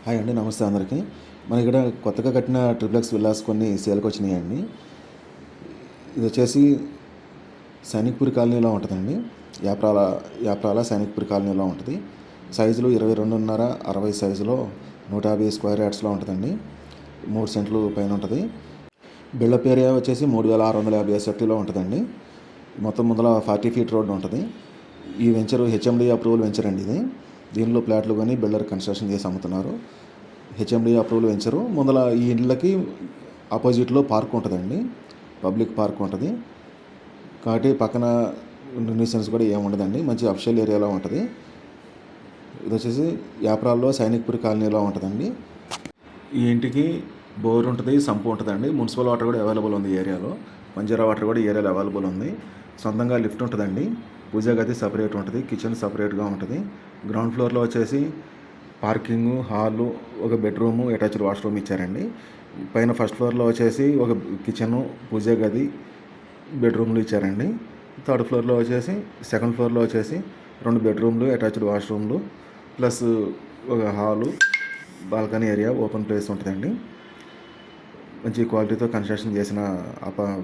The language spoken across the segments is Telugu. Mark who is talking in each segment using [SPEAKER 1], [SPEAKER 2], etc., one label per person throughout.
[SPEAKER 1] హాయ్ అండి, నమస్తే అందరికీ. మన ఇక్కడ కొత్తగా కట్టిన ట్రిప్లెక్స్ విల్లాస్ కొన్ని సేల్కి వచ్చినాయండి. ఇది వచ్చేసి సైనిక్పూర్ కాలనీలో ఉంటుందండి. యాప్రాల సైనిక్పూర్ కాలనీలో ఉంటుంది. సైజులు 22.5 60 సైజులో 150 స్క్వేర్ యార్డ్స్లో ఉంటుందండి. 3 సెంట్లు పైన ఉంటుంది. బిల్డప్ ఏరియా వచ్చేసి 3650 ఎస్ఎఫ్టీలో ఉంటుందండి. మొత్తం ముందర 40 ఫీట్ రోడ్డు ఉంటుంది. ఈ వెంచర్ హెచ్ఎండి అప్రూవల్ వెంచర్ అండి ఇది. దీనిలో ప్లాట్లు కానీ బిల్డర్ కన్స్ట్రక్షన్ చేసి అమ్ముతున్నారు. HMD approval venture. ముందర ఈ ఇండ్లకి ఆపోజిట్లో పార్క్ ఉంటుందండి, పబ్లిక్ పార్క్ ఉంటుంది. కాబట్టి పక్కన న్యూసెన్స్ కూడా ఏముండదండి, మంచి అఫిషియల్ ఏరియాలో ఉంటుంది. ఇది వచ్చేసి యాప్రాల్లో సైనిక్పూర్ కాలనీలో ఉంటుందండి. ఈ ఇంటికి బోర్ ఉంటుంది, సంపు ఉంటుందండి. మున్సిపల్ వాటర్ కూడా అవైలబుల్ ఉంది ఏరియాలో. మంజీరా వాటర్ కూడా ఏరియాలో అవైలబుల్ ఉంది. సొంతంగా లిఫ్ట్ ఉంటుందండి. పూజా గది సపరేట్ ఉంటుంది, కిచెన్ సపరేట్గా ఉంటుంది. గ్రౌండ్ ఫ్లోర్లో వచ్చేసి పార్కింగ్, హాలు, ఒక బెడ్రూము, అటాచ్డ్ వాష్రూమ్ ఇచ్చారండి. పైన ఫస్ట్ ఫ్లోర్లో వచ్చేసి ఒక కిచెను, పూజా గది, బెడ్రూమ్లు ఇచ్చారండి. థర్డ్ ఫ్లోర్లో వచ్చేసి సెకండ్ ఫ్లోర్లో వచ్చేసి 2 బెడ్రూమ్లు, అటాచ్డ్ వాష్రూమ్లు, ప్లస్ ఒక hall, balcony area, open place ఉంటుందండి. మంచి క్వాలిటీతో కన్స్ట్రక్షన్ చేసిన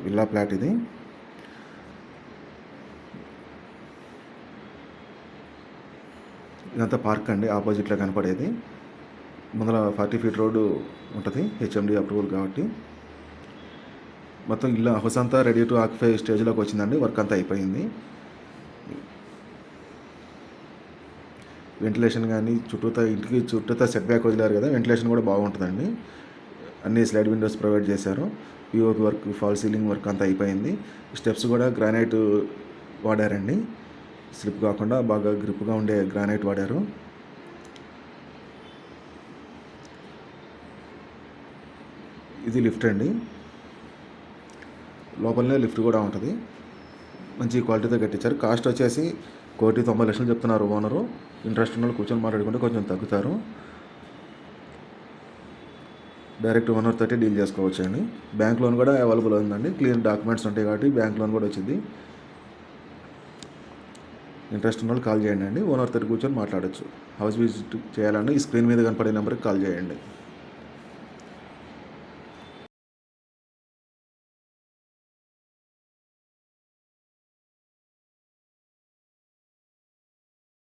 [SPEAKER 1] విల్లా ప్లాట్ ఇది. ఇదంతా పార్క్ అండి, ఆపోజిట్లో కనపడేది. ముందర 40 ఫీట్ రోడ్డు ఉంటుంది, హెచ్ఎండి అప్రూవల్ కాబట్టి. మొత్తం ఇల్లు హౌస్ అంతా రెడీ టు ఆక్యుపై స్టేజ్లోకి వచ్చిందండి. వర్క్ అంతా అయిపోయింది. వెంటిలేషన్ కానీ ఇంటికి చుట్టూతా సెట్ బ్యాక్ వదిలేరు కదా, వెంటిలేషన్ కూడా బాగుంటుందండి. అన్ని స్లైడ్ విండోస్ ప్రొవైడ్ చేశారు. POP work, fall ceiling work అంతా అయిపోయింది. స్టెప్స్ కూడా గ్రానైట్ వాడారండి, స్లిప్ కాకుండా బాగా గ్రిప్గా ఉండే గ్రానైట్ వాడారు. ఇది లిఫ్ట్ అండి, లోపలనే లిఫ్ట్ కూడా ఉంటుంది. మంచి క్వాలిటీతో కట్టించారు. కాస్ట్ వచ్చేసి 1,90,00,000 చెప్తున్నారు ఓనరు. ఇంట్రెస్ట్ ఉన్న వాళ్ళు కూర్చొని మాట్లాడుకుంటే కొంచెం తగ్గుతారు. డైరెక్ట్ ఓనర్తో డీల్ చేసుకోవచ్చు అండి. బ్యాంక్ లోన్ కూడా అవైలబుల్ ఉందండి. క్లియర్ డాక్యుమెంట్స్ ఉంటాయి కాబట్టి బ్యాంక్ లోన్ కూడా వచ్చింది. ఇంట్రెస్ట్ ఉన్న వాళ్ళు కాల్ చేయండి అండి. ఓనర్తో కూర్చొని మాట్లాడచ్చు. హౌస్ విజిట్ చేయాలంటే ఈ స్క్రీన్ మీద కనపడే నెంబర్కి కాల్ చేయండి.